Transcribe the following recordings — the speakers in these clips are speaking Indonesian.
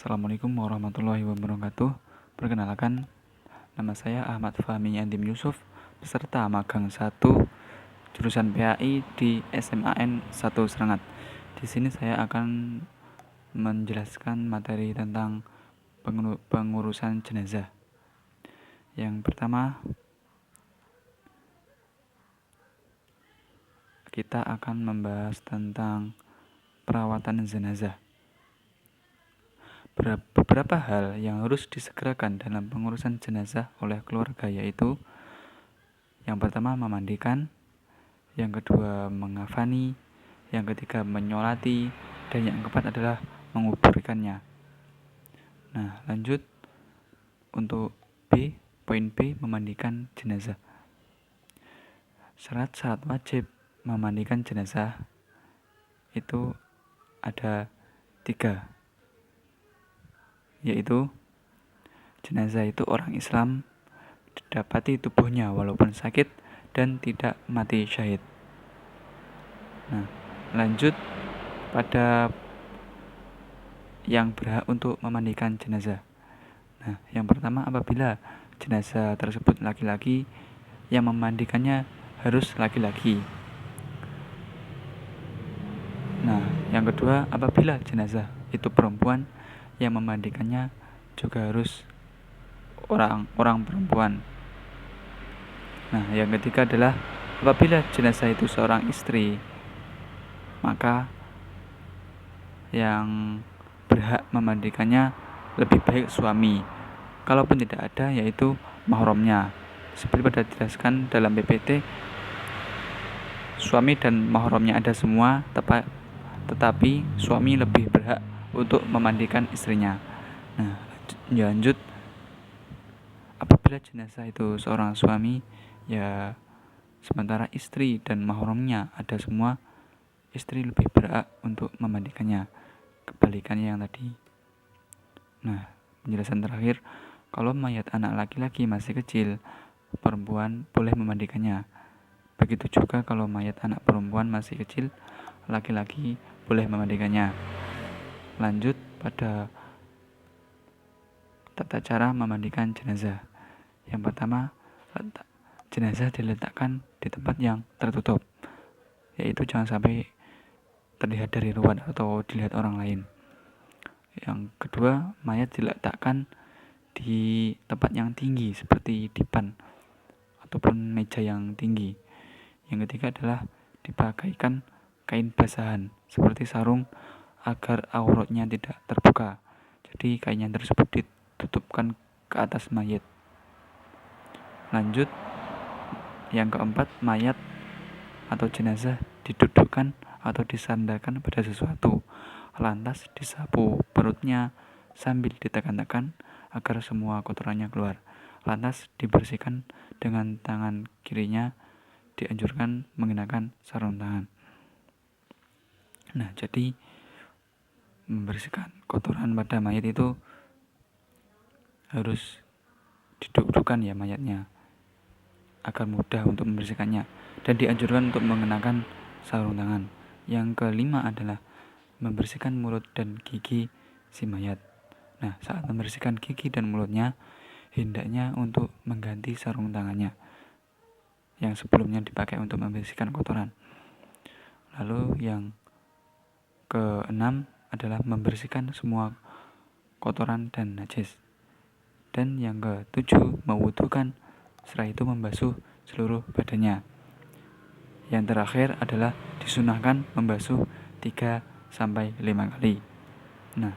Assalamualaikum warahmatullahi wabarakatuh. Perkenalkan, nama saya Ahmad Fahmi Andim Yusuf, peserta magang 1 jurusan PAI di SMAN 1 Serengat. Di sini saya akan menjelaskan materi tentang pengurusan jenazah. Yang pertama, kita akan membahas tentang perawatan jenazah. Beberapa hal yang harus disegerakan dalam pengurusan jenazah oleh keluarga yaitu yang pertama memandikan, yang kedua mengafani, yang ketiga menyolati, dan yang keempat adalah menguburkannya. Nah, lanjut untuk poin B, memandikan jenazah. Syarat wajib memandikan jenazah itu ada 3, yaitu jenazah itu orang Islam, didapati tubuhnya walaupun sakit dan tidak mati syahid. Nah, lanjut pada yang berhak untuk memandikan jenazah. Nah, yang pertama, apabila jenazah tersebut laki-laki, yang memandikannya harus laki-laki. Nah, yang kedua, apabila jenazah itu perempuan, yang memandikannya juga harus orang perempuan. Nah, yang ketiga adalah apabila jenazah itu seorang istri, maka yang berhak memandikannya lebih baik suami. Kalaupun tidak ada, yaitu mahramnya. Seperti pada dijelaskan dalam PPT, suami dan mahramnya ada semua, tetapi suami lebih berhak untuk memandikan istrinya. Nah, lanjut, apabila jenazah itu seorang suami, ya sementara istri dan mahramnya ada semua, istri lebih berhak untuk memandikannya, kebalikannya yang tadi. Nah, penjelasan terakhir, kalau mayat anak laki-laki masih kecil, perempuan boleh memandikannya. Begitu juga kalau mayat anak perempuan masih kecil, laki-laki boleh memandikannya. Lanjut pada tata cara memandikan jenazah. Yang pertama, jenazah diletakkan di tempat yang tertutup, yaitu jangan sampai terlihat dari luar atau dilihat orang lain. Yang kedua, mayat diletakkan di tempat yang tinggi seperti dipan ataupun meja yang tinggi. Yang ketiga adalah dipakaikan kain basahan seperti sarung agar auratnya tidak terbuka. Jadi kainnya tersebut ditutupkan ke atas mayat. Lanjut, yang keempat, mayat atau jenazah didudukkan atau disandarkan pada sesuatu, lantas disapu perutnya sambil ditekan-tekan agar semua kotorannya keluar. Lantas dibersihkan dengan tangan kirinya, dianjurkan menggunakan sarung tangan. Nah, jadi membersihkan kotoran pada mayat itu harus didudukkan ya mayatnya, agar mudah untuk membersihkannya, dan dianjurkan untuk mengenakan sarung tangan. Yang kelima adalah membersihkan mulut dan gigi si mayat. Nah, saat membersihkan gigi dan mulutnya, hendaknya untuk mengganti sarung tangannya yang sebelumnya dipakai untuk membersihkan kotoran. Lalu yang keenam adalah membersihkan semua kotoran dan najis. Dan yang ketujuh, mewudukan, setelah itu membasuh seluruh badannya. Yang terakhir adalah disunahkan membasuh 3-5 kali. Nah,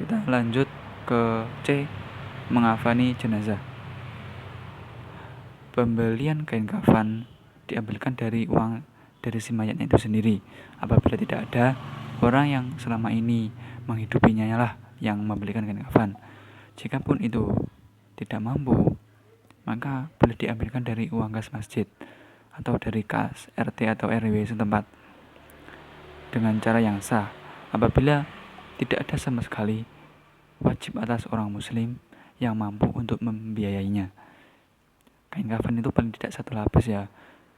kita lanjut ke C, mengafani jenazah. Pembelian kain kafan diambilkan dari uang dari si mayatnya itu sendiri. Apabila tidak ada, orang yang selama ini menghidupinya lah yang membelikan kain kafan. Jikapun itu tidak mampu, maka boleh diambilkan dari uang kas masjid atau dari kas RT atau RW setempat dengan cara yang sah. Apabila tidak ada sama sekali, wajib atas orang muslim yang mampu untuk membiayainya. Kain kafan itu paling tidak 1 lapis ya,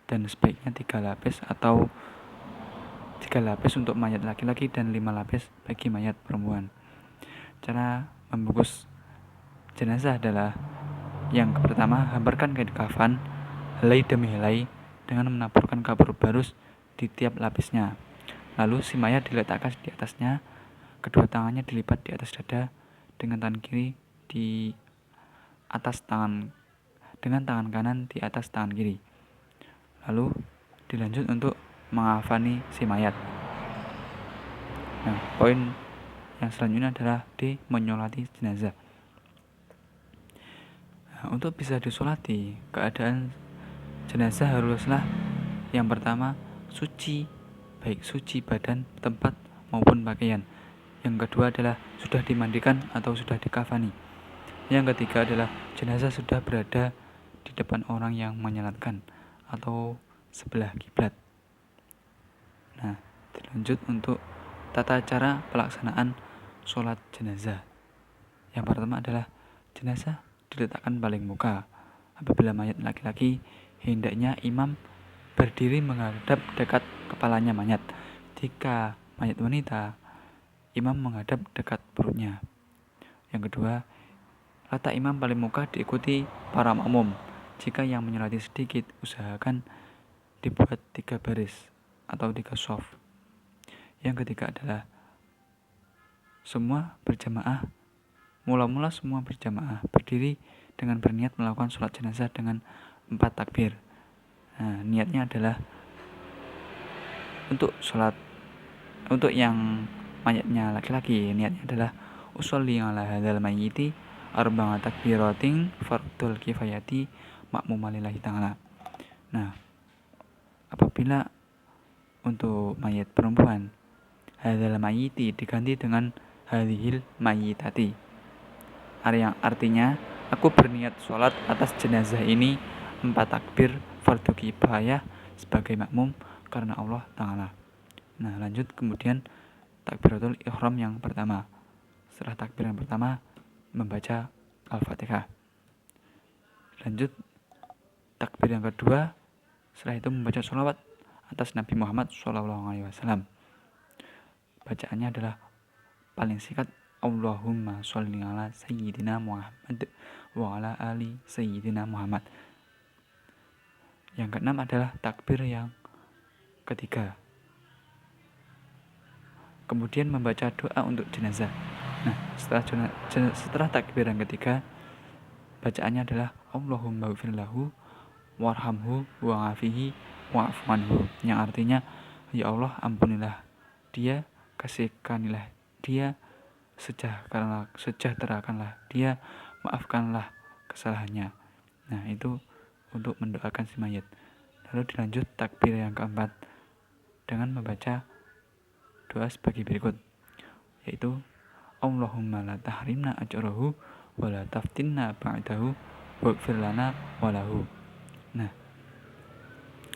dan sebaiknya 3 lapis atau 3 lapis untuk mayat laki-laki dan 5 lapis bagi mayat perempuan. Cara membungkus jenazah adalah yang pertama, hamparkan kain kafan helai demi helai dengan menaburkan kapur barus di tiap lapisnya. Lalu si mayat diletakkan di atasnya, kedua tangannya dilipat di atas dada dengan tangan kiri di atas tangan kanan di atas tangan kiri. Lalu dilanjut untuk mengafani si mayat. Nah, poin yang selanjutnya adalah D. Menyolati jenazah. Nah, untuk bisa disolati, keadaan jenazah haruslah yang pertama suci, baik suci badan, tempat maupun pakaian. Yang kedua adalah sudah dimandikan atau sudah dikafani. Yang ketiga adalah jenazah sudah berada di depan orang yang menyolatkan atau sebelah kiblat. Nah, dilanjut untuk tata cara pelaksanaan sholat jenazah. Yang pertama adalah jenazah diletakkan paling muka. Apabila mayat laki-laki, hendaknya imam berdiri menghadap dekat kepalanya mayat. Jika mayat wanita, imam menghadap dekat perutnya. Yang kedua, letak imam paling muka diikuti para makmum. Jika yang menyolati sedikit, usahakan dibuat 3 baris atau 3 shaf. Yang ketiga adalah mula-mula semua berjamaah berdiri dengan berniat melakukan sholat jenazah dengan 4 takbir. Nah, niatnya adalah untuk yang mayatnya laki-laki, niatnya adalah usolli ala hadzal mayyiti arba'a takbiratin fardul kifayati makmumalillahi ta'ala. Nah, apabila untuk mayat perempuan, hadzal mayyiti diganti dengan hadhil mayyitati. Yang artinya, aku berniat sholat atas jenazah ini 4 takbir fardu kifayah sebagai makmum karena Allah Ta'ala. Nah, lanjut kemudian takbiratul ihram yang pertama. Setelah takbir yang pertama, membaca Al-Fatihah. Lanjut takbir yang kedua, setelah itu membaca sholawat atas Nabi Muhammad SAW. Bacaannya adalah paling singkat, Allahumma sholli ala sayyidina Muhammad wa ala ali sayyidina Muhammad. Yang keenam adalah takbir yang ketiga. Kemudian membaca doa untuk jenazah. Nah, setelah takbir yang ketiga, bacaannya adalah Allahumma ighfir lahu warhamhu wa'afihi wa'fu anhu, yang artinya, ya Allah, ampunilah dia, kasihkanilah dia, sejahterakanlah dia, maafkanlah kesalahannya. Nah, itu untuk mendoakan si mayat. Lalu dilanjut takbir yang keempat dengan membaca doa sebagai berikut, yaitu Allahumma la tahrimna ajrahu wa la taftinna ba'dahu waghfir lana walahu. Nah,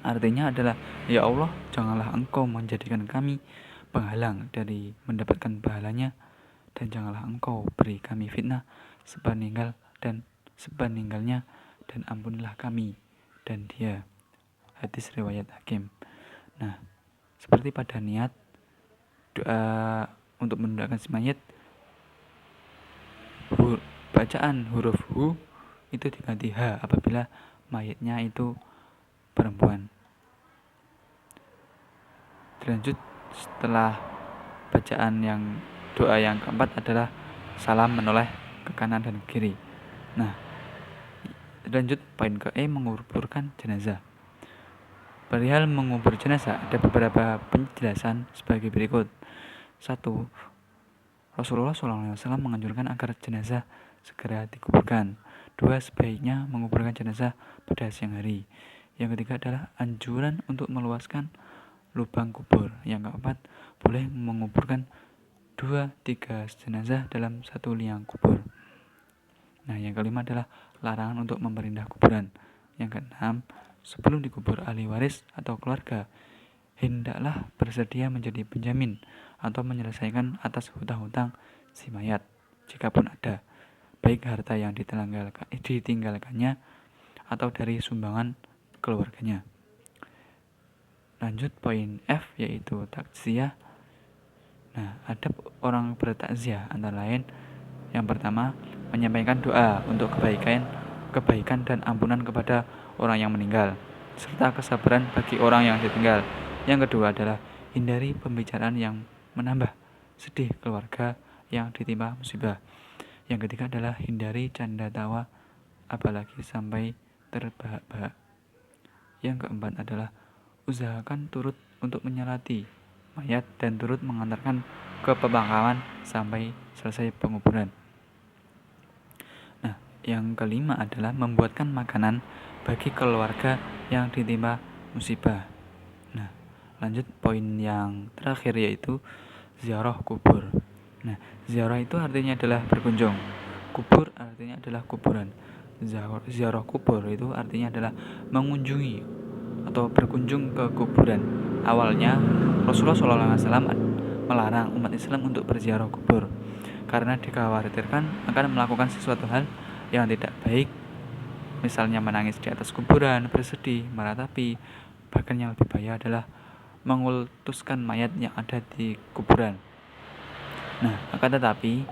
artinya adalah, ya Allah, janganlah engkau menjadikan kami penghalang dari mendapatkan pahalanya, dan janganlah engkau beri kami fitnah sepeninggalnya, dan ampunilah kami dan dia. Hadis riwayat Hakim. Nah, seperti pada niat doa untuk mendoakan si mayat, bacaan huruf hu itu diganti ha apabila mayatnya itu perempuan. Dilanjut setelah bacaan yang doa yang keempat adalah salam menoleh ke kanan dan kiri. Nah, lanjut poin ke E, menguburkan jenazah. Perihal mengubur jenazah ada beberapa penjelasan sebagai berikut. 1. Rasulullah SAW menganjurkan agar jenazah segera dikuburkan. 2. Sebaiknya menguburkan jenazah pada siang hari. Yang ketiga adalah anjuran untuk meluaskan lubang kubur. Yang keempat, boleh menguburkan 2-3 jenazah dalam satu liang kubur. Nah, yang kelima adalah larangan untuk memperindah kuburan. Yang keenam, sebelum dikubur ahli waris atau keluarga, hendaklah bersedia menjadi penjamin atau menyelesaikan atas hutang-hutang si mayat, jikapun ada, baik harta yang ditinggalkannya atau dari sumbangan keluarganya. Lanjut poin F, yaitu takziah. Nah, adab orang bertakziah antara lain Yang pertama, menyampaikan doa untuk kebaikan dan ampunan kepada orang yang meninggal, serta kesabaran bagi orang yang ditinggal. Yang kedua adalah hindari pembicaraan yang menambah sedih keluarga yang ditimpa musibah. Yang ketiga adalah hindari canda tawa, apalagi sampai terbahak-bahak. Yang keempat adalah usahakan turut untuk menyolati mayat dan turut mengantarkan ke pemakaman sampai selesai penguburan. Nah, yang kelima adalah membuatkan makanan bagi keluarga yang ditimpa musibah. Nah, lanjut poin yang terakhir yaitu ziarah kubur. Nah, ziarah itu artinya adalah berkunjung. Kubur artinya adalah kuburan. Ziarah kubur itu artinya adalah mengunjungi atau berkunjung ke kuburan. Awalnya Rasulullah SAW melarang umat Islam untuk berziarah kubur karena dikhawatirkan akan melakukan sesuatu hal yang tidak baik, misalnya menangis di atas kuburan, bersedih, meratapi. Bahkan yang lebih bahaya adalah mengultuskan mayat yang ada di kuburan. Nah, akan tetapi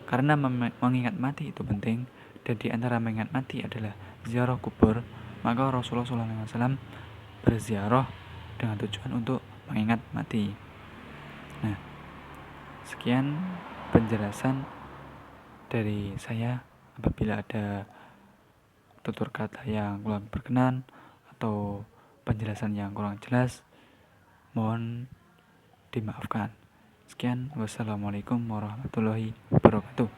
karena mengingat mati itu penting, dan di antara mengingat mati adalah ziarah kubur, maka Rasulullah SAW berziarah dengan tujuan untuk mengingat mati. Nah, sekian penjelasan dari saya. Apabila ada tutur kata yang kurang berkenan atau penjelasan yang kurang jelas, mohon dimaafkan. Sekian, wassalamualaikum warahmatullahi wabarakatuh.